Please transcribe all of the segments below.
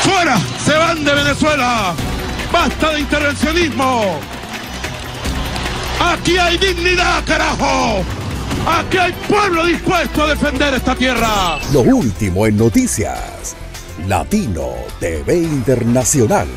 ¡Fuera! ¡Se van de Venezuela! ¡Basta de intervencionismo! ¡Aquí hay dignidad, carajo! ¡Aquí hay pueblo dispuesto a defender esta tierra! Lo último en noticias. Latino TV Internacional.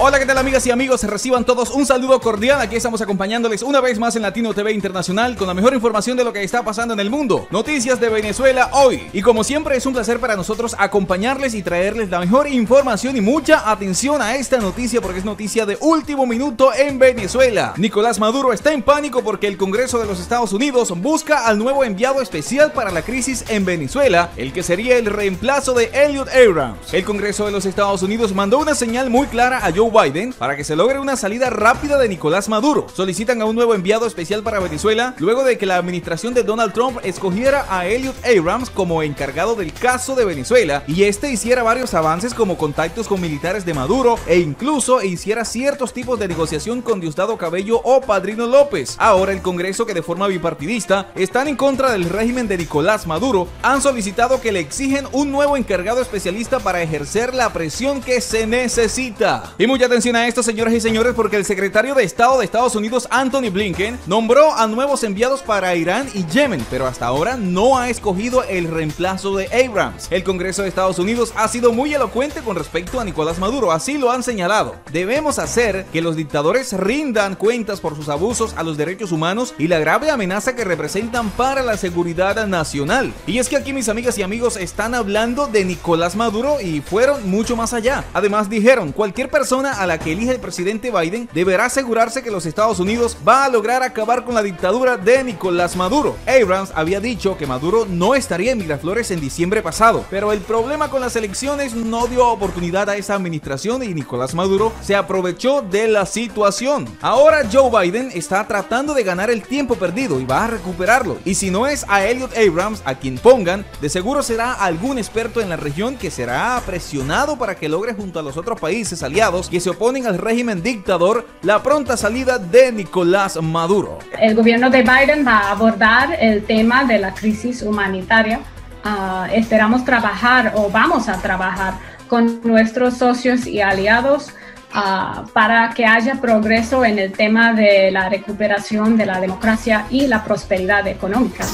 Hola, ¿qué tal, amigas y amigos? Reciban todos un saludo cordial. Aquí estamos acompañándoles una vez más en Latino TV Internacional con la mejor información de lo que está pasando en el mundo. Noticias de Venezuela hoy. Y como siempre es un placer para nosotros acompañarles y traerles la mejor información y mucha atención a esta noticia porque es noticia de último minuto en Venezuela. Nicolás Maduro está en pánico porque el Congreso de los Estados Unidos busca al nuevo enviado especial para la crisis en Venezuela, el que sería el reemplazo de Elliot Abrams. El Congreso de los Estados Unidos mandó una señal muy clara a Joe Biden para que se logre una salida rápida de Nicolás Maduro. Solicitan a un nuevo enviado especial para Venezuela luego de que la administración de Donald Trump escogiera a Elliot Abrams como encargado del caso de Venezuela y este hiciera varios avances como contactos con militares de Maduro e incluso hiciera ciertos tipos de negociación con Diosdado Cabello o Padrino López. Ahora el Congreso, que de forma bipartidista están en contra del régimen de Nicolás Maduro, han solicitado que le exigen un nuevo encargado especialista para ejercer la presión que se necesita. Y mucha atención a esto, señoras y señores, porque el secretario de Estado de Estados Unidos, Antony Blinken, nombró a nuevos enviados para Irán y Yemen, pero hasta ahora no ha escogido el reemplazo de Abrams. El Congreso de Estados Unidos ha sido muy elocuente con respecto a Nicolás Maduro, así lo han señalado. Debemos hacer que los dictadores rindan cuentas por sus abusos a los derechos humanos y la grave amenaza que representan para la seguridad nacional. Y es que aquí, mis amigas y amigos, están hablando de Nicolás Maduro y fueron mucho más allá. Además dijeron, cualquier persona a la que elija el presidente Biden deberá asegurarse que los Estados Unidos va a lograr acabar con la dictadura de Nicolás Maduro. Abrams había dicho que Maduro no estaría en Miraflores en diciembre pasado, pero el problema con las elecciones no dio oportunidad a esa administración y Nicolás Maduro se aprovechó de la situación. Ahora Joe Biden está tratando de ganar el tiempo perdido y va a recuperarlo. Y si no es a Elliot Abrams a quien pongan, de seguro será algún experto en la región que será presionado para que logre junto a los otros países aliados que se oponen al régimen dictador la pronta salida de Nicolás Maduro. El gobierno de Biden va a abordar el tema de la crisis humanitaria. Esperamos trabajar o vamos a trabajar con nuestros socios y aliados para que haya progreso en el tema de la recuperación de la democracia y la prosperidad económica.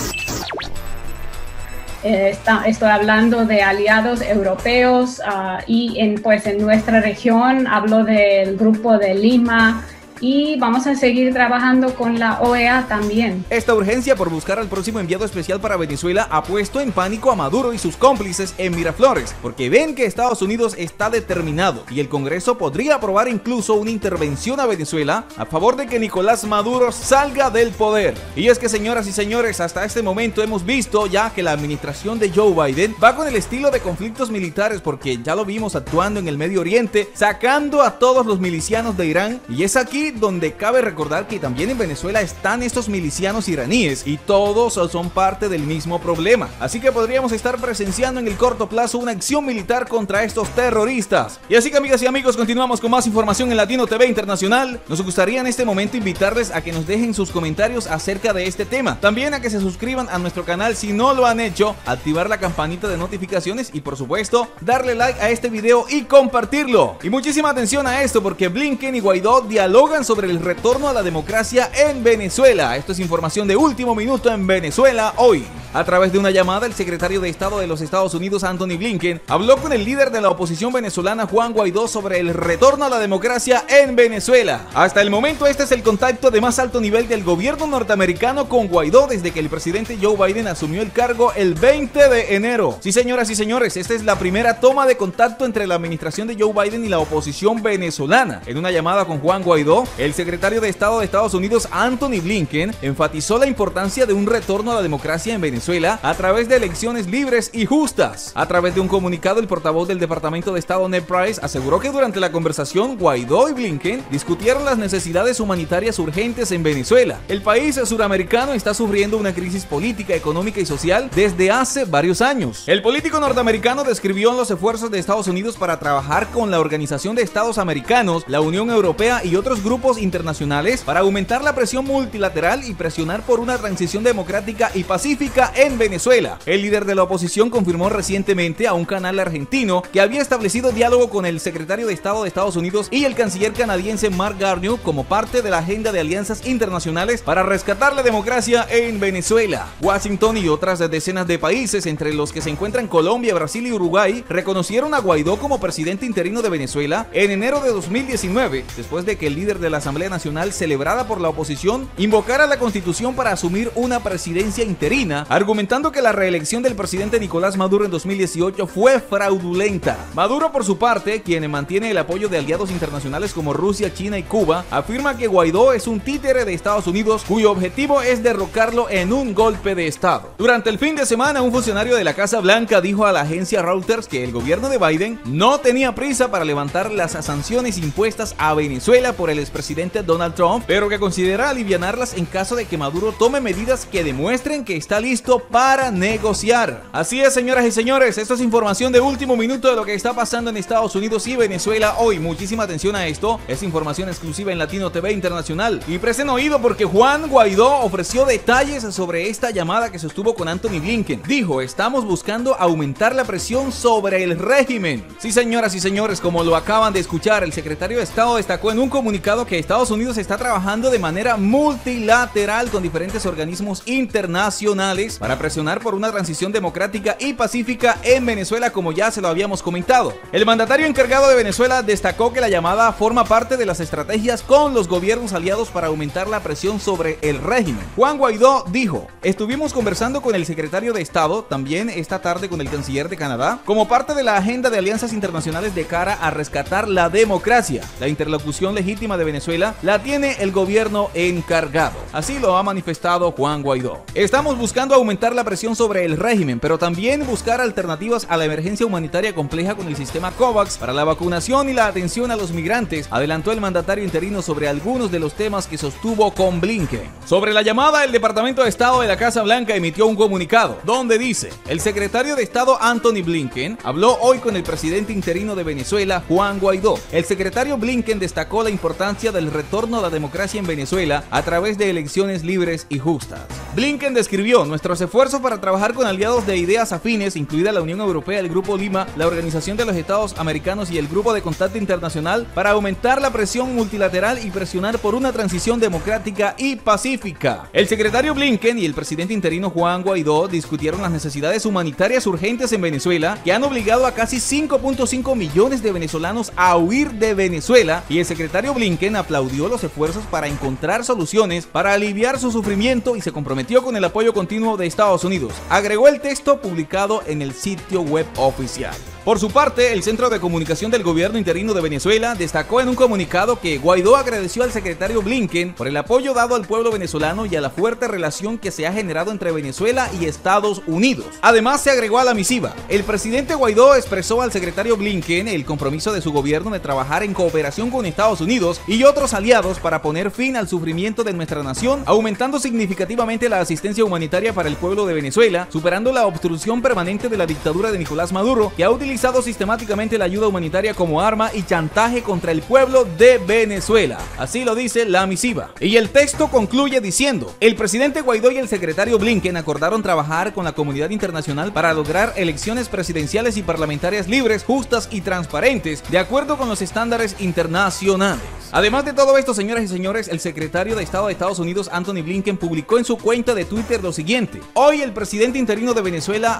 Estoy hablando de aliados europeos y en nuestra región hablo del Grupo de Lima y vamos a seguir trabajando con la OEA también. Esta urgencia por buscar al próximo enviado especial para Venezuela ha puesto en pánico a Maduro y sus cómplices en Miraflores, porque ven que Estados Unidos está determinado y el Congreso podría aprobar incluso una intervención a Venezuela a favor de que Nicolás Maduro salga del poder. Y es que, señoras y señores, hasta este momento hemos visto ya que la administración de Joe Biden va con el estilo de conflictos militares, porque ya lo vimos actuando en el Medio Oriente, sacando a todos los milicianos de Irán, y es aquí donde cabe recordar que también en Venezuela están estos milicianos iraníes y todos son parte del mismo problema. Así que podríamos estar presenciando en el corto plazo una acción militar contra estos terroristas. Y así que, amigas y amigos, continuamos con más información en Latino TV Internacional. Nos gustaría en este momento invitarles a que nos dejen sus comentarios acerca de este tema. También a que se suscriban a nuestro canal si no lo han hecho, activar la campanita de notificaciones y, por supuesto, darle like a este video y compartirlo. Y muchísima atención a esto, porque Blinken y Guaidó dialogan sobre el retorno a la democracia en Venezuela. Esto es información de último minuto en Venezuela hoy. A través de una llamada, el secretario de Estado de los Estados Unidos, Antony Blinken, habló con el líder de la oposición venezolana, Juan Guaidó, sobre el retorno a la democracia en Venezuela. Hasta el momento, este es el contacto de más alto nivel del gobierno norteamericano con Guaidó desde que el presidente Joe Biden asumió el cargo el 20 de enero. Sí, señoras y señores, esta es la primera toma de contacto entre la administración de Joe Biden y la oposición venezolana. En una llamada con Juan Guaidó, el secretario de Estado de Estados Unidos, Antony Blinken, enfatizó la importancia de un retorno a la democracia en Venezuela a través de elecciones libres y justas. A través de un comunicado, el portavoz del Departamento de Estado, Ned Price, aseguró que durante la conversación, Guaidó y Blinken discutieron las necesidades humanitarias urgentes en Venezuela. El país suramericano está sufriendo una crisis política, económica y social desde hace varios años. El político norteamericano describió los esfuerzos de Estados Unidos para trabajar con la Organización de Estados Americanos, la Unión Europea y otros grupos internacionales para aumentar la presión multilateral y presionar por una transición democrática y pacífica en Venezuela. El líder de la oposición confirmó recientemente a un canal argentino que había establecido diálogo con el secretario de Estado de Estados Unidos y el canciller canadiense Mark Garneau como parte de la agenda de alianzas internacionales para rescatar la democracia en Venezuela. Washington y otras decenas de países, entre los que se encuentran Colombia, Brasil y Uruguay, reconocieron a Guaidó como presidente interino de Venezuela en enero de 2019, después de que el líder de la Asamblea Nacional, celebrada por la oposición, invocara la Constitución para asumir una presidencia interina, argumentando que la reelección del presidente Nicolás Maduro en 2018 fue fraudulenta. Maduro, por su parte, quien mantiene el apoyo de aliados internacionales como Rusia, China y Cuba, afirma que Guaidó es un títere de Estados Unidos cuyo objetivo es derrocarlo en un golpe de Estado. Durante el fin de semana, un funcionario de la Casa Blanca dijo a la agencia Reuters que el gobierno de Biden no tenía prisa para levantar las sanciones impuestas a Venezuela por el expresidente Donald Trump, pero que considera alivianarlas en caso de que Maduro tome medidas que demuestren que está listo para negociar. Así es, señoras y señores, esto es información de último minuto de lo que está pasando en Estados Unidos y Venezuela hoy. Muchísima atención a esto, es información exclusiva en Latino TV Internacional. Y presten oído porque Juan Guaidó ofreció detalles sobre esta llamada que sostuvo con Antony Blinken. Dijo: estamos buscando aumentar la presión sobre el régimen. Sí, señoras y señores, como lo acaban de escuchar, el secretario de Estado destacó en un comunicado que Estados Unidos está trabajando de manera multilateral con diferentes organismos internacionales para presionar por una transición democrática y pacífica en Venezuela, como ya se lo habíamos comentado. El mandatario encargado de Venezuela destacó que la llamada forma parte de las estrategias con los gobiernos aliados para aumentar la presión sobre el régimen. Juan Guaidó dijo: estuvimos conversando con el secretario de Estado, también esta tarde con el canciller de Canadá, como parte de la agenda de alianzas internacionales de cara a rescatar la democracia. La interlocución legítima de Venezuela la tiene el gobierno encargado. Así lo ha manifestado Juan Guaidó. Estamos buscando aumentar la presión sobre el régimen, pero también buscar alternativas a la emergencia humanitaria compleja con el sistema COVAX para la vacunación y la atención a los migrantes, adelantó el mandatario interino sobre algunos de los temas que sostuvo con Blinken. Sobre la llamada, el Departamento de Estado de la Casa Blanca emitió un comunicado donde dice: el secretario de Estado Antony Blinken habló hoy con el presidente interino de Venezuela, Juan Guaidó. El secretario Blinken destacó la importancia del retorno a la democracia en Venezuela a través de elecciones libres y justas. Blinken describió nuestros esfuerzos para trabajar con aliados de ideas afines, incluida la Unión Europea, el Grupo Lima, la Organización de los Estados Americanos y el Grupo de Contacto Internacional, para aumentar la presión multilateral y presionar por una transición democrática y pacífica. El secretario Blinken y el presidente interino Juan Guaidó discutieron las necesidades humanitarias urgentes en Venezuela, que han obligado a casi 5.5 millones de venezolanos a huir de Venezuela, y el secretario Blinken aplaudió los esfuerzos para encontrar soluciones para aliviar su sufrimiento y se comprometió con el apoyo continuo de Estados Unidos, agregó el texto publicado en el sitio web oficial. Por su parte, el Centro de Comunicación del Gobierno Interino de Venezuela destacó en un comunicado que Guaidó agradeció al secretario Blinken por el apoyo dado al pueblo venezolano y a la fuerte relación que se ha generado entre Venezuela y Estados Unidos. Además, se agregó a la misiva: el presidente Guaidó expresó al secretario Blinken el compromiso de su gobierno de trabajar en cooperación con Estados Unidos y otros aliados para poner fin al sufrimiento de nuestra nación, aumentando significativamente la asistencia humanitaria para el pueblo de Venezuela, superando la obstrucción permanente de la dictadura de Nicolás Maduro, que ha utilizado sistemáticamente la ayuda humanitaria como arma y chantaje contra el pueblo de Venezuela. Así lo dice la misiva. Y el texto concluye diciendo: el presidente Guaidó y el secretario Blinken acordaron trabajar con la comunidad internacional para lograr elecciones presidenciales y parlamentarias libres, justas y transparentes, de acuerdo con los estándares internacionales. Además de todo esto, señoras y señores, el secretario de Estado de Estados Unidos, Antony Blinken, publicó en su cuenta de Twitter lo siguiente: hoy el presidente interino de Venezuela,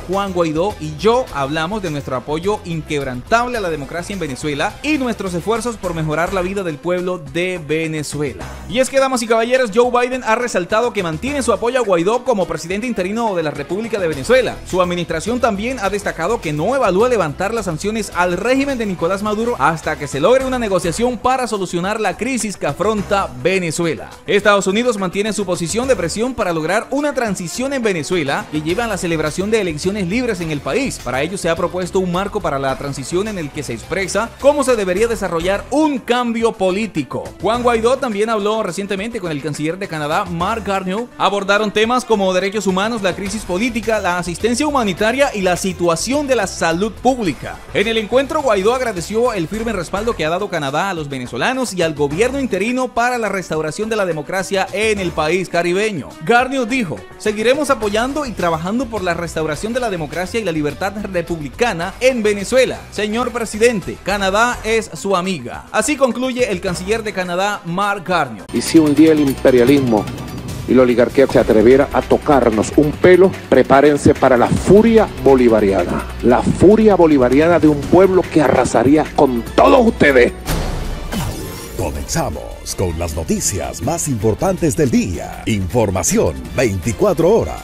@Juan Guaidó, y yo hablamos de nuestro apoyo inquebrantable a la democracia en Venezuela y nuestros esfuerzos por mejorar la vida del pueblo de Venezuela. Y es que, damas y caballeros, Joe Biden ha resaltado que mantiene su apoyo a Guaidó como presidente interino de la República de Venezuela. Su administración también ha destacado que no evalúa levantar las sanciones al régimen de Nicolás Maduro hasta que se logre una negociación para solucionar la crisis que afronta Venezuela. Estados Unidos mantiene su posición de presión para lograr una transición en Venezuela que lleve a la celebración de elecciones libres en el país. Para ello se ha propuesto un marco para la transición en el que se expresa cómo se debería desarrollar un cambio político. Juan Guaidó también habló recientemente con el canciller de Canadá, Mark Garneau. Abordaron temas como derechos humanos, la crisis política, la asistencia humanitaria y la situación de la salud pública. En el encuentro, Guaidó agradeció el firme respaldo que ha dado Canadá a los venezolanos venezolanos y al gobierno interino para la restauración de la democracia en el país caribeño. Garnier dijo: seguiremos apoyando y trabajando por la restauración de la democracia y la libertad republicana en Venezuela. Señor presidente, Canadá es su amiga. Así concluye el canciller de Canadá, Mark Garnier. Y si un día el imperialismo y la oligarquía se atreviera a tocarnos un pelo, prepárense para la furia bolivariana. La furia bolivariana de un pueblo que arrasaría con todos ustedes. Comenzamos con las noticias más importantes del día. Información 24 horas.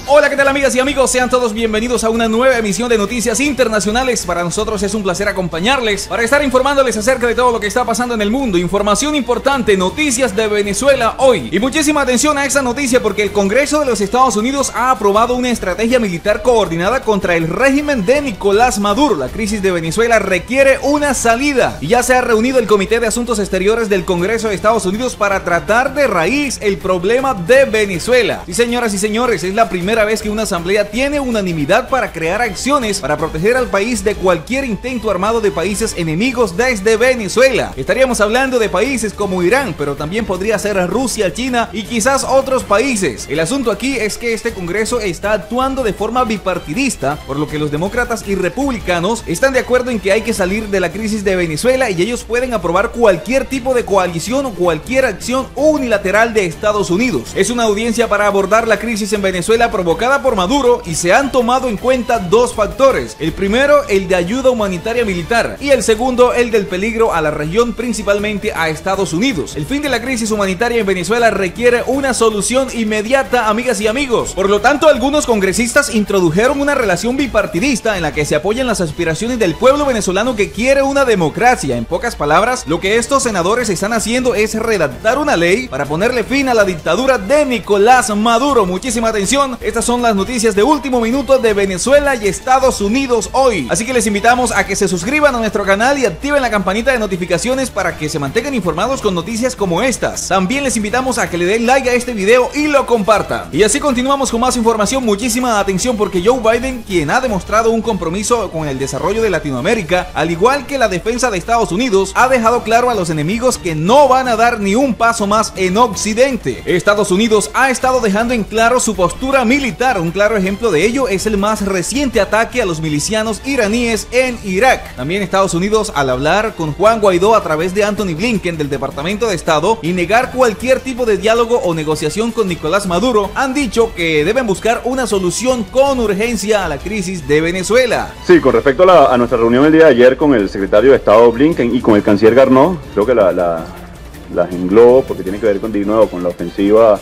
Hola, ¿qué tal amigas y amigos? Sean todos bienvenidos a una nueva emisión de Noticias Internacionales. Para nosotros es un placer acompañarles para estar informándoles acerca de todo lo que está pasando en el mundo. Información importante, noticias de Venezuela hoy. Y muchísima atención a esta noticia porque el Congreso de los Estados Unidos ha aprobado una estrategia militar coordinada contra el régimen de Nicolás Maduro. La crisis de Venezuela requiere una salida y ya se ha reunido el Comité de Asuntos Exteriores del Congreso de Estados Unidos para tratar de raíz el problema de Venezuela. Sí, señoras y señores, es la primera vez que una asamblea tiene unanimidad para crear acciones para proteger al país de cualquier intento armado de países enemigos desde Venezuela. Estaríamos hablando de países como Irán, pero también podría ser Rusia, China y quizás otros países. El asunto aquí es que este Congreso está actuando de forma bipartidista, por lo que los demócratas y republicanos están de acuerdo en que hay que salir de la crisis de Venezuela y ellos pueden aprobar cualquier tipo de coalición o cualquier acción unilateral de Estados Unidos. Es una audiencia para abordar la crisis en Venezuela provocada por Maduro y se han tomado en cuenta dos factores. El primero, el de ayuda humanitaria militar y el segundo, el del peligro a la región, principalmente a Estados Unidos. El fin de la crisis humanitaria en Venezuela requiere una solución inmediata, amigas y amigos. Por lo tanto, algunos congresistas introdujeron una relación bipartidista en la que se apoyan las aspiraciones del pueblo venezolano que quiere una democracia. En pocas palabras, lo que estos senadores están haciendo es redactar una ley para ponerle fin a la dictadura de Nicolás Maduro. Muchísima atención. Estas son las noticias de último minuto de Venezuela y Estados Unidos hoy. Así que les invitamos a que se suscriban a nuestro canal y activen la campanita de notificaciones para que se mantengan informados con noticias como estas. También les invitamos a que le den like a este video y lo compartan. Y así continuamos con más información. Muchísima atención porque Joe Biden, quien ha demostrado un compromiso con el desarrollo de Latinoamérica, al igual que la defensa de Estados Unidos, ha dejado claro a los enemigos que no van a dar ni un paso más en Occidente. Estados Unidos ha estado dejando en claro su postura militar. Un claro ejemplo de ello es el más reciente ataque a los milicianos iraníes en Irak. También Estados Unidos, al hablar con Juan Guaidó a través de Anthony Blinken del Departamento de Estado y negar cualquier tipo de diálogo o negociación con Nicolás Maduro, han dicho que deben buscar una solución con urgencia a la crisis de Venezuela. Sí, con respecto a nuestra reunión el día de ayer con el secretario de Estado Blinken y con el canciller Garnier, creo que las englobo porque tiene que ver de nuevo con la ofensiva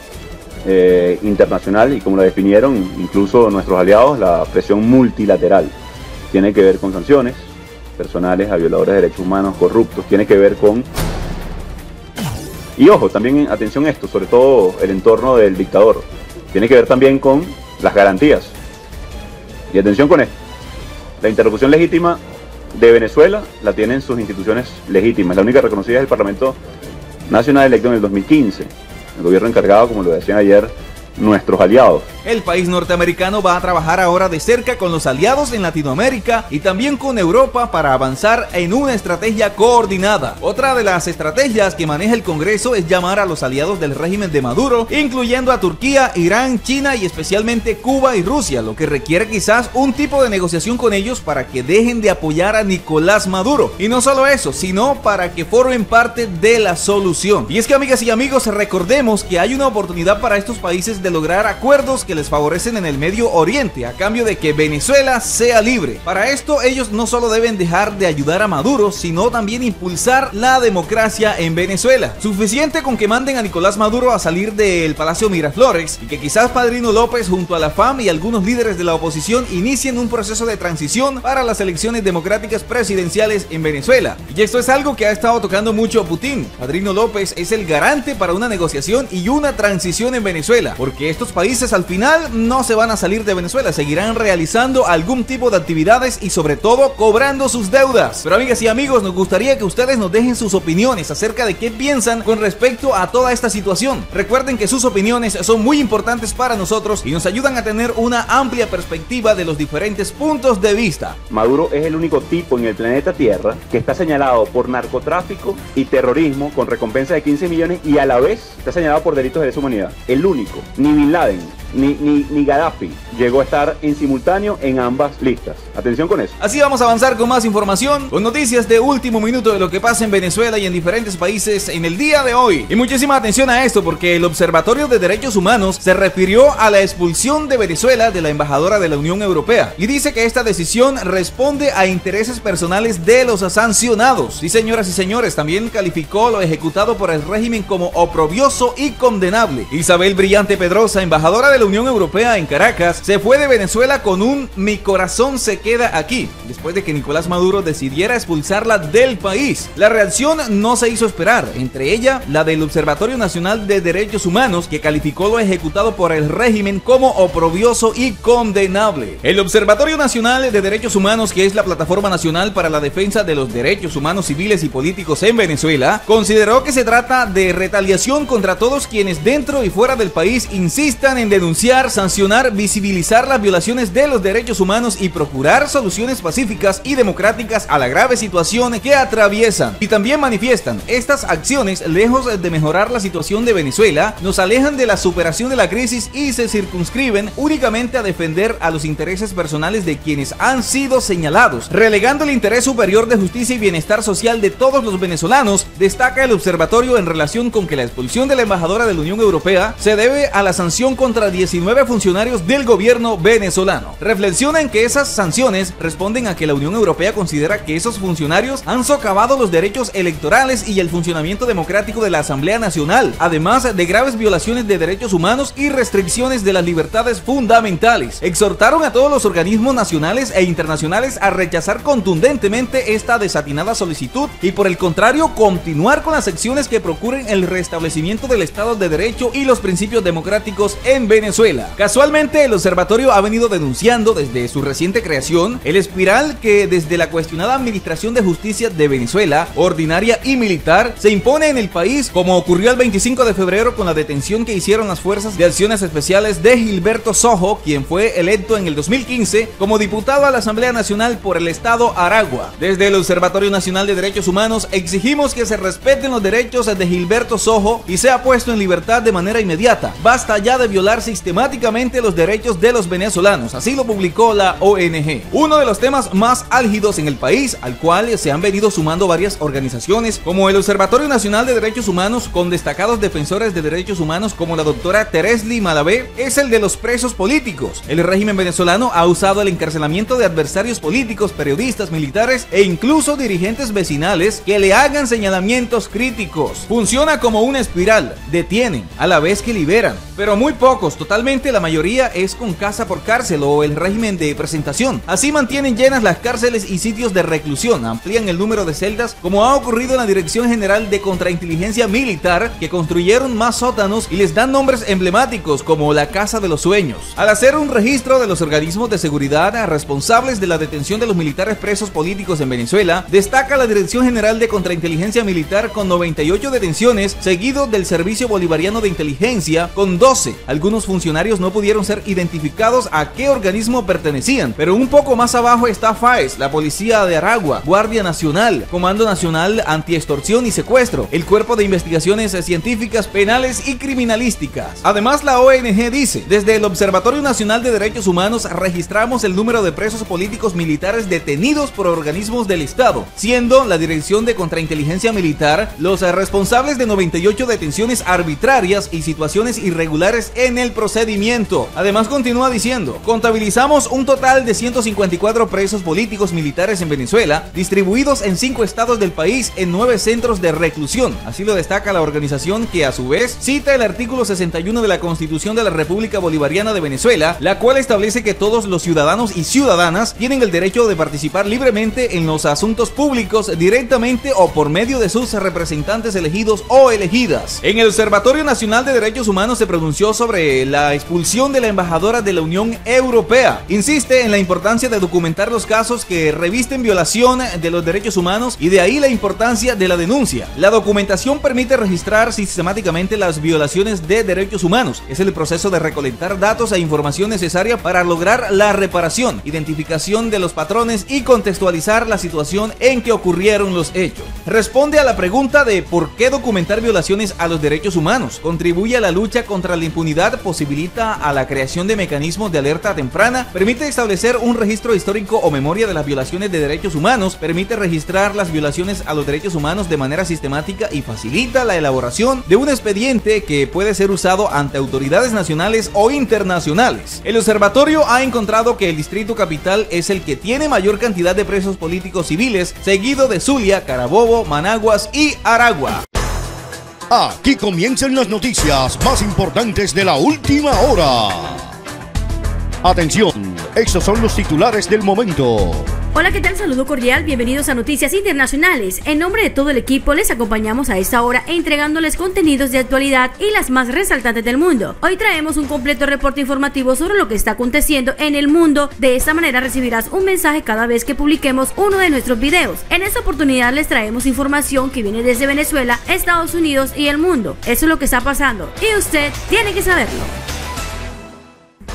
internacional y como la definieron incluso nuestros aliados, la presión multilateral. Tiene que ver con sanciones personales a violadores de derechos humanos, corruptos, tiene que ver con... Y ojo, también atención a esto, sobre todo el entorno del dictador, tiene que ver también con las garantías. Y atención con esto, la interlocución legítima de Venezuela la tienen sus instituciones legítimas, la única reconocida es el Parlamento Nacional electo en el 2015. El gobierno encargado, como lo decían ayer, nuestros aliados. El país norteamericano va a trabajar ahora de cerca con los aliados en Latinoamérica y también con Europa para avanzar en una estrategia coordinada. Otra de las estrategias que maneja el Congreso es llamar a los aliados del régimen de Maduro, incluyendo a Turquía, Irán, China y especialmente Cuba y Rusia, lo que requiere quizás un tipo de negociación con ellos para que dejen de apoyar a Nicolás Maduro. Y no solo eso, sino para que formen parte de la solución. Y es que, amigas y amigos, recordemos que hay una oportunidad para estos países de lograr acuerdos que les favorecen en el Medio Oriente a cambio de que Venezuela sea libre. Para esto ellos no solo deben dejar de ayudar a Maduro, sino también impulsar la democracia en Venezuela. Suficiente con que manden a Nicolás Maduro a salir del Palacio Miraflores y que quizás Padrino López junto a la FAM y algunos líderes de la oposición inicien un proceso de transición para las elecciones democráticas presidenciales en Venezuela. Y esto es algo que ha estado tocando mucho Putin. Padrino López es el garante para una negociación y una transición en Venezuela, porque porque estos países al final no se van a salir de Venezuela, seguirán realizando algún tipo de actividades y sobre todo cobrando sus deudas. Pero amigas y amigos, nos gustaría que ustedes nos dejen sus opiniones acerca de qué piensan con respecto a toda esta situación. Recuerden que sus opiniones son muy importantes para nosotros y nos ayudan a tener una amplia perspectiva de los diferentes puntos de vista. Maduro es el único tipo en el planeta Tierra que está señalado por narcotráfico y terrorismo con recompensa de 15 millones y a la vez está señalado por delitos de lesa humanidad. El único. Ni Bin Laden, ni Gaddafi llegó a estar en simultáneo en ambas listas. Atención con eso. Así vamos a avanzar con más información, con noticias de último minuto de lo que pasa en Venezuela y en diferentes países en el día de hoy. Y muchísima atención a esto porque el Observatorio de Derechos Humanos se refirió a la expulsión de Venezuela de la embajadora de la Unión Europea y dice que esta decisión responde a intereses personales de los sancionados. Sí, señoras y señores, también calificó lo ejecutado por el régimen como oprobioso y condenable. Isabel Brillante Pedrosa, embajadora de la Unión Europea en Caracas, se fue de Venezuela con un "mi corazón se queda aquí", después de que Nicolás Maduro decidiera expulsarla del país. La reacción no se hizo esperar, entre ella la del Observatorio Nacional de Derechos Humanos, que calificó lo ejecutado por el régimen como oprobioso y condenable. El Observatorio Nacional de Derechos Humanos, que es la plataforma nacional para la defensa de los derechos humanos civiles y políticos en Venezuela, consideró que se trata de retaliación contra todos quienes dentro y fuera del país insistan en denunciar, sancionar, visibilizar las violaciones de los derechos humanos y procurar soluciones pacíficas y democráticas a la grave situación que atraviesan. Y también manifiestan, estas acciones, lejos de mejorar la situación de Venezuela, nos alejan de la superación de la crisis y se circunscriben únicamente a defender a los intereses personales de quienes han sido señalados, relegando el interés superior de justicia y bienestar social de todos los venezolanos. Destaca el observatorio en relación con que la expulsión de la embajadora de la Unión Europea se debe a la sanción contra 19 funcionarios del gobierno venezolano. Reflexiona en que esas sanciones responden a que la Unión Europea considera que esos funcionarios han socavado los derechos electorales y el funcionamiento democrático de la Asamblea Nacional, además de graves violaciones de derechos humanos y restricciones de las libertades fundamentales. Exhortaron a todos los organismos nacionales e internacionales a rechazar contundentemente esta desatinada solicitud y por el contrario continuar con las acciones que procuren el restablecimiento del Estado de Derecho y los principios democráticos en Venezuela. Casualmente, el observatorio ha venido denunciando desde su reciente creación el espiral que desde la cuestionada administración de justicia de Venezuela, ordinaria y militar, se impone en el país, como ocurrió el 25 de febrero con la detención que hicieron las Fuerzas de Acciones Especiales de Gilberto Sojo, quien fue electo en el 2015 como diputado a la Asamblea Nacional por el estado Aragua. Desde el Observatorio Nacional de Derechos Humanos exigimos que se respeten los derechos de Gilberto Sojo y sea puesto en libertad de manera inmediata. Basta ya de violar sistemáticamente los derechos de los venezolanos, así lo publicó la ONG. Uno de los temas más álgidos en el país, al cual se han venido sumando varias organizaciones como el Observatorio Nacional de Derechos Humanos, con destacados defensores de derechos humanos como la doctora Teresli Malavé, es el de los presos políticos. El régimen venezolano ha usado el encarcelamiento de adversarios políticos, periodistas, militares e incluso dirigentes vecinales que le hagan señalamientos críticos. Funciona como una espiral, detienen a la vez que liberan, pero muy pocos, totalmente la mayoría es con casa por cárcel o el régimen de presentación. Así mantienen llenas las cárceles y sitios de reclusión, amplían el número de celdas, como ha ocurrido en la Dirección General de Contrainteligencia Militar, que construyeron más sótanos y les dan nombres emblemáticos como la Casa de los Sueños. Al hacer un registro de los organismos de seguridad responsables de la detención de los militares presos políticos en Venezuela, destaca la Dirección General de Contrainteligencia Militar con 98 detenciones, seguido del Servicio Bolivariano de Inteligencia con 12. Algunos funcionarios no pudieron ser identificados a qué organismo pertenecían, pero un poco más abajo está FAES, la Policía de Aragua, Guardia Nacional, Comando Nacional Antiextorsión y Secuestro, el Cuerpo de Investigaciones Científicas, Penales y Criminalísticas. Además, la ONG dice, desde el Observatorio Nacional de Derechos Humanos registramos el número de presos políticos militares detenidos por organismos del Estado, siendo la Dirección de Contrainteligencia Militar los responsables de 98 detenciones arbitrarias y situaciones irregulares en el procedimiento. Además, continúa diciendo, contabilizamos un total de 154 presos políticos militares en Venezuela, distribuidos en 5 estados del país en 9 centros de reclusión. Así lo destaca la organización, que a su vez cita el artículo 61 de la Constitución de la República Bolivariana de Venezuela, la cual establece que todos los ciudadanos y ciudadanas tienen el derecho de participar libremente en los asuntos públicos directamente o por medio de sus representantes elegidos o elegidas. En el Observatorio Nacional de Derechos Humanos se pronunció sobre la expulsión de la embajadora de la Unión Europea. Insiste en la importancia de documentar los casos que revisten violación de los derechos humanos y de ahí la importancia de la denuncia. La documentación permite registrar sistemáticamente las violaciones de derechos humanos. Es el proceso de recolectar datos e información necesaria para lograr la reparación, identificación de los patrones y contextualizar la situación en que ocurrieron los hechos. Responde a la pregunta de por qué documentar violaciones a los derechos humanos. Contribuye a la lucha contra la impunidad, posibilita a la creación de mecanismos de alerta temprana, permite establecer un registro histórico o memoria de las violaciones de derechos humanos, permite registrar las violaciones a los derechos humanos de manera sistemática y facilita la elaboración de un expediente que puede ser usado ante autoridades nacionales o internacionales. El observatorio ha encontrado que el Distrito Capital es el que tiene mayor cantidad de presos políticos civiles, seguido de Zulia, Carabobo, Managuas y Aragua. Aquí comienzan las noticias más importantes de la última hora. Atención, estos son los titulares del momento. Hola, ¿qué tal? Saludo cordial, bienvenidos a Noticias Internacionales. En nombre de todo el equipo les acompañamos a esta hora entregándoles contenidos de actualidad y las más resaltantes del mundo. Hoy traemos un completo reporte informativo sobre lo que está aconteciendo en el mundo. De esta manera recibirás un mensaje cada vez que publiquemos uno de nuestros videos. En esta oportunidad les traemos información que viene desde Venezuela, Estados Unidos y el mundo. Eso es lo que está pasando y usted tiene que saberlo.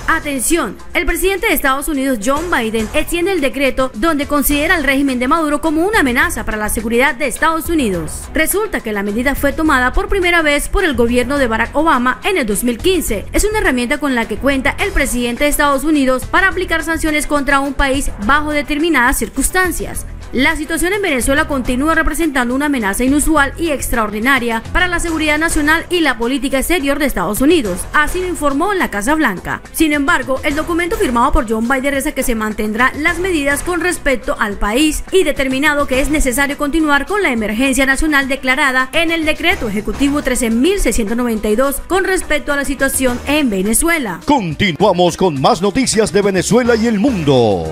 Atención, el presidente de Estados Unidos, John Biden, extiende el decreto donde considera al régimen de Maduro como una amenaza para la seguridad de Estados Unidos. Resulta que la medida fue tomada por primera vez por el gobierno de Barack Obama en el 2015. Es una herramienta con la que cuenta el presidente de Estados Unidos para aplicar sanciones contra un país bajo determinadas circunstancias. La situación en Venezuela continúa representando una amenaza inusual y extraordinaria para la seguridad nacional y la política exterior de Estados Unidos, así lo informó la Casa Blanca. Sin embargo, el documento firmado por John Biden reza que se mantendrán las medidas con respecto al país y determinado que es necesario continuar con la emergencia nacional declarada en el decreto ejecutivo 13.692 con respecto a la situación en Venezuela. Continuamos con más noticias de Venezuela y el mundo.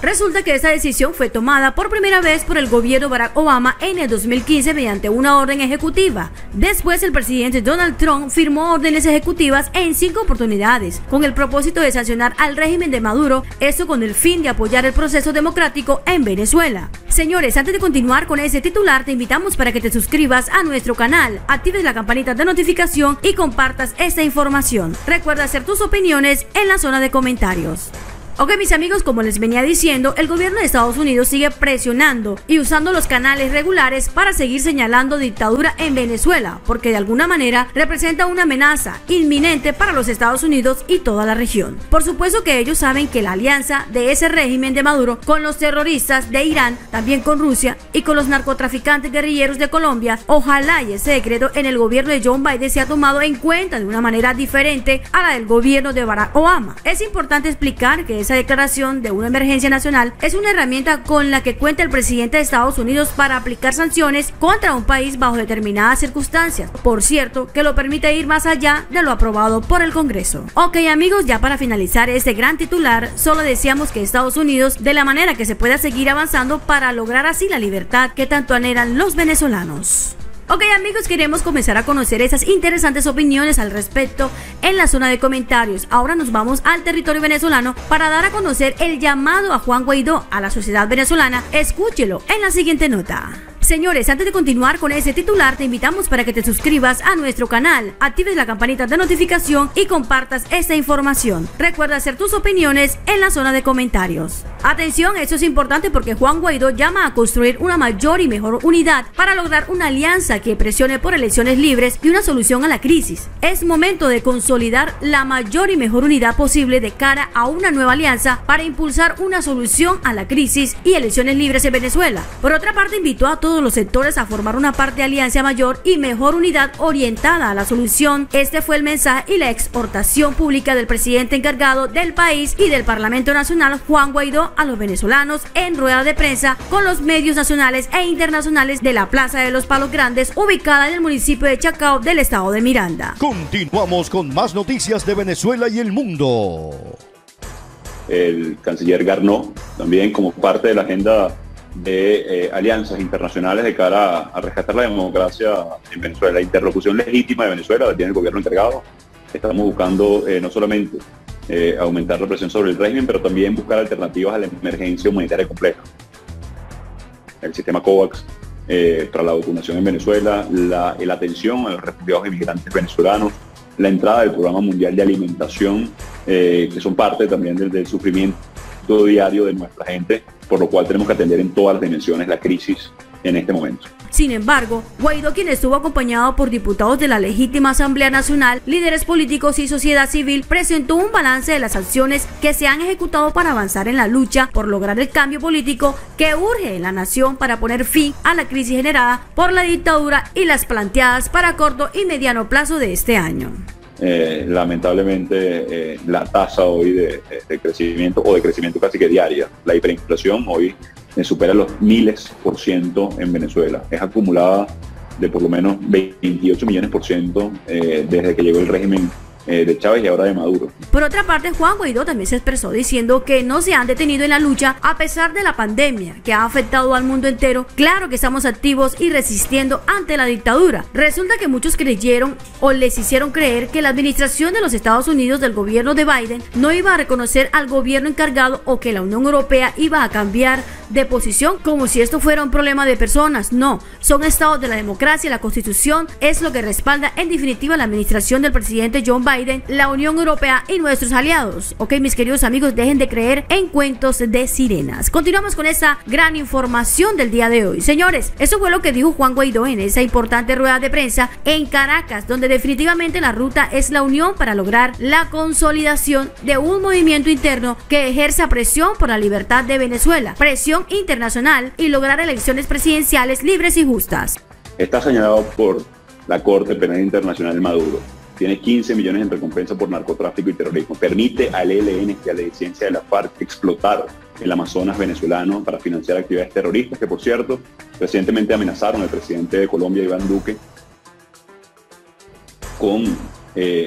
Resulta que esta decisión fue tomada por primera vez por el gobierno Barack Obama en el 2015 mediante una orden ejecutiva. Después, el presidente Donald Trump firmó órdenes ejecutivas en 5 oportunidades, con el propósito de sancionar al régimen de Maduro, esto con el fin de apoyar el proceso democrático en Venezuela. Señores, antes de continuar con ese titular, te invitamos para que te suscribas a nuestro canal, actives la campanita de notificación y compartas esta información. Recuerda hacer tus opiniones en la zona de comentarios. Ok, mis amigos, como les venía diciendo, el gobierno de Estados Unidos sigue presionando y usando los canales regulares para seguir señalando dictadura en Venezuela, porque de alguna manera representa una amenaza inminente para los Estados Unidos y toda la región. Por supuesto que ellos saben que la alianza de ese régimen de Maduro con los terroristas de Irán, también con Rusia y con los narcotraficantes guerrilleros de Colombia, ojalá y ese decreto en el gobierno de John Biden sea tomado en cuenta de una manera diferente a la del gobierno de Barack Obama. Es importante explicar que esa declaración de una emergencia nacional es una herramienta con la que cuenta el presidente de Estados Unidos para aplicar sanciones contra un país bajo determinadas circunstancias. Por cierto, que lo permite ir más allá de lo aprobado por el Congreso. Ok, amigos, ya para finalizar este gran titular, solo deseamos que Estados Unidos de la manera que se pueda seguir avanzando para lograr así la libertad que tanto anhelan los venezolanos. Ok, amigos, queremos comenzar a conocer esas interesantes opiniones al respecto en la zona de comentarios. Ahora nos vamos al territorio venezolano para dar a conocer el llamado a Juan Guaidó a la sociedad venezolana. Escúchelo en la siguiente nota. Señores, antes de continuar con ese titular, te invitamos para que te suscribas a nuestro canal, actives la campanita de notificación y compartas esta información. Recuerda hacer tus opiniones en la zona de comentarios. Atención, esto es importante porque Juan Guaidó llama a construir una mayor y mejor unidad para lograr una alianza que presione por elecciones libres y una solución a la crisis. Es momento de consolidar la mayor y mejor unidad posible de cara a una nueva alianza para impulsar una solución a la crisis y elecciones libres en Venezuela. Por otra parte, invitó a todos los sectores a formar una parte de alianza mayor y mejor unidad orientada a la solución. Este fue el mensaje y la exhortación pública del presidente encargado del país y del Parlamento Nacional, Juan Guaidó, a los venezolanos en rueda de prensa con los medios nacionales e internacionales de la Plaza de los Palos Grandes, ubicada en el municipio de Chacao del estado de Miranda. Continuamos con más noticias de Venezuela y el mundo. El canciller Garneau, también como parte de la agenda de alianzas internacionales de cara a rescatar la democracia en Venezuela. La interlocución legítima de Venezuela la tiene el gobierno encargado estamos buscando no solamente aumentar la presión sobre el régimen, pero también buscar alternativas a la emergencia humanitaria compleja. El sistema COVAX para la vacunación en Venezuela, la atención a los refugiados e inmigrantes venezolanos, la entrada del Programa Mundial de Alimentación, que son parte también del sufrimiento diario de nuestra gente, por lo cual tenemos que atender en todas las dimensiones la crisis en este momento. Sin embargo, Guaidó, quien estuvo acompañado por diputados de la legítima Asamblea Nacional, líderes políticos y sociedad civil, presentó un balance de las acciones que se han ejecutado para avanzar en la lucha por lograr el cambio político que urge en la nación para poner fin a la crisis generada por la dictadura y las planteadas para corto y mediano plazo de este año. Lamentablemente la tasa hoy de crecimiento, o de crecimiento casi que diaria, la hiperinflación hoy supera los 1000% en Venezuela. Es acumulada de por lo menos 28 millones % desde que llegó el régimen de Chávez y ahora de Maduro. Por otra parte, Juan Guaidó también se expresó diciendo que no se han detenido en la lucha a pesar de la pandemia que ha afectado al mundo entero. Claro que estamos activos y resistiendo ante la dictadura. Resulta que muchos creyeron o les hicieron creer que la administración de los Estados Unidos del gobierno de Biden no iba a reconocer al gobierno encargado o que la Unión Europea iba a cambiar de posición como si esto fuera un problema de personas. No, son estados de la democracia y la Constitución es lo que respalda en definitiva la administración del presidente John Biden, la Unión Europea y nuestros aliados. Ok, mis queridos amigos, dejen de creer en cuentos de sirenas. Continuamos con esa gran información del día de hoy. Señores, eso fue lo que dijo Juan Guaidó en esa importante rueda de prensa en Caracas, donde definitivamente la ruta es la unión para lograr la consolidación de un movimiento interno que ejerza presión por la libertad de Venezuela, presión internacional y lograr elecciones presidenciales libres y justas. Está señalado por la Corte Penal Internacional de Maduro. Tiene 15 millones en recompensa por narcotráfico y terrorismo. Permite al ELN y a la disidencia de la FARC explotar el Amazonas venezolano para financiar actividades terroristas, que por cierto, recientemente amenazaron al presidente de Colombia, Iván Duque, con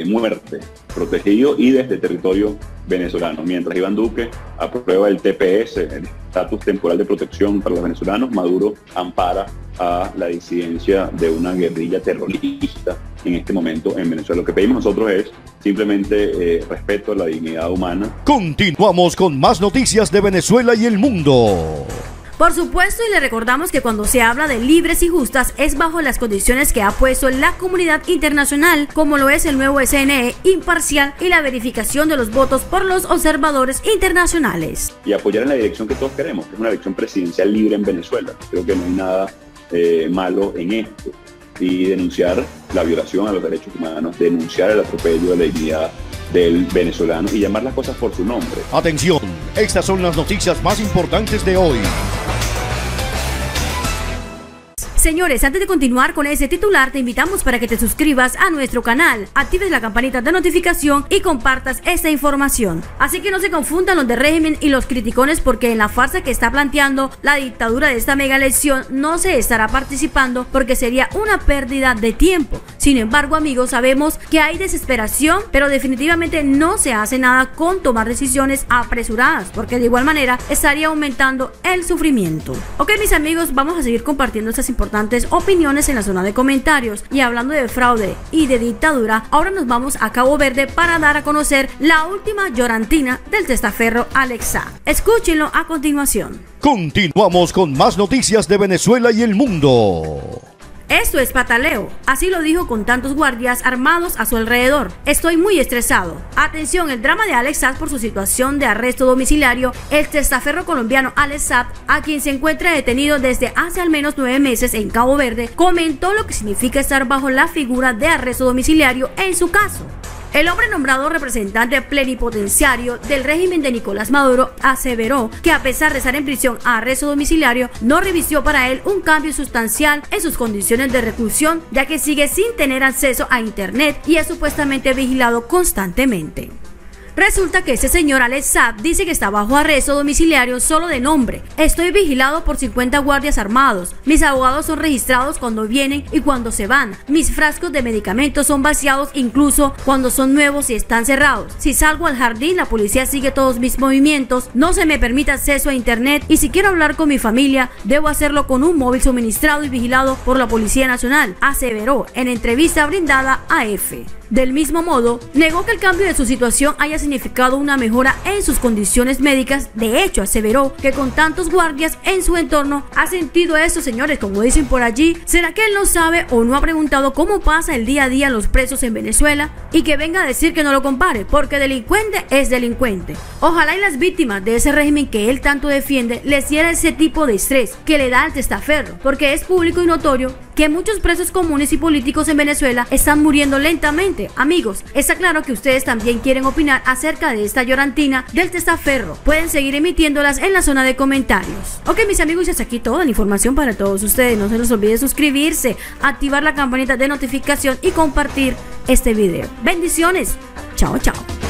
muerte, protegido y desde territorio venezolano. Mientras Iván Duque aprueba el TPS, el estatus temporal de protección para los venezolanos, Maduro ampara a la disidencia de una guerrilla terrorista en este momento en Venezuela. Lo que pedimos nosotros es simplemente respeto a la dignidad humana. Continuamos con más noticias de Venezuela y el mundo. Por supuesto, y le recordamos que cuando se habla de libres y justas es bajo las condiciones que ha puesto la comunidad internacional, como lo es el nuevo SNE imparcial y la verificación de los votos por los observadores internacionales. Y apoyar en la dirección que todos queremos, que es una elección presidencial libre en Venezuela. Creo que no hay nada malo en esto. Y denunciar la violación a los derechos humanos, denunciar el atropello de la dignidad del venezolano y llamar las cosas por su nombre. Atención, estas son las noticias más importantes de hoy. Señores, antes de continuar con ese titular, te invitamos para que te suscribas a nuestro canal, actives la campanita de notificación y compartas esta información. Así que no se confundan los de régimen y los criticones, porque en la farsa que está planteando la dictadura de esta mega elección no se estará participando porque sería una pérdida de tiempo. Sin embargo, amigos, sabemos que hay desesperación, pero definitivamente no se hace nada con tomar decisiones apresuradas, porque de igual manera estaría aumentando el sufrimiento. Ok, mis amigos, vamos a seguir compartiendo estas importantes opiniones en la zona de comentarios. Y hablando de fraude y de dictadura, ahora nos vamos a Cabo Verde para dar a conocer la última llorantina del testaferro Alex Saab. Escúchenlo a continuación. Continuamos con más noticias de Venezuela y el mundo. Esto es pataleo, así lo dijo con tantos guardias armados a su alrededor. Estoy muy estresado. Atención, el drama de Alex Saab por su situación de arresto domiciliario. El testaferro colombiano Alex Saab, a quien se encuentra detenido desde hace al menos 9 meses en Cabo Verde, comentó lo que significa estar bajo la figura de arresto domiciliario en su caso. El hombre nombrado representante plenipotenciario del régimen de Nicolás Maduro aseveró que a pesar de estar en prisión a arresto domiciliario, no revisó para él un cambio sustancial en sus condiciones de reclusión, ya que sigue sin tener acceso a internet y es supuestamente vigilado constantemente. Resulta que ese señor Alex Saab dice que está bajo arresto domiciliario solo de nombre. Estoy vigilado por 50 guardias armados. Mis abogados son registrados cuando vienen y cuando se van. Mis frascos de medicamentos son vaciados incluso cuando son nuevos y están cerrados. Si salgo al jardín, la policía sigue todos mis movimientos. No se me permite acceso a internet y si quiero hablar con mi familia, debo hacerlo con un móvil suministrado y vigilado por la Policía Nacional, aseveró en entrevista brindada a EFE. Del mismo modo, negó que el cambio de su situación haya significado una mejora en sus condiciones médicas. De hecho, aseveró que con tantos guardias en su entorno ha sentido eso, señores, como dicen por allí. ¿Será que él no sabe o no ha preguntado cómo pasa el día a día los presos en Venezuela? Y que venga a decir que no lo compare, porque delincuente es delincuente. Ojalá y las víctimas de ese régimen que él tanto defiende les diera ese tipo de estrés que le da al testaferro, porque es público y notorio que muchos presos comunes y políticos en Venezuela están muriendo lentamente. Amigos, está claro que ustedes también quieren opinar acerca de esta llorantina del testaferro. Pueden seguir emitiéndolas en la zona de comentarios. Ok, mis amigos, y hasta aquí toda la información para todos ustedes. No se les olvide suscribirse, activar la campanita de notificación y compartir este video. Bendiciones. Chao, chao.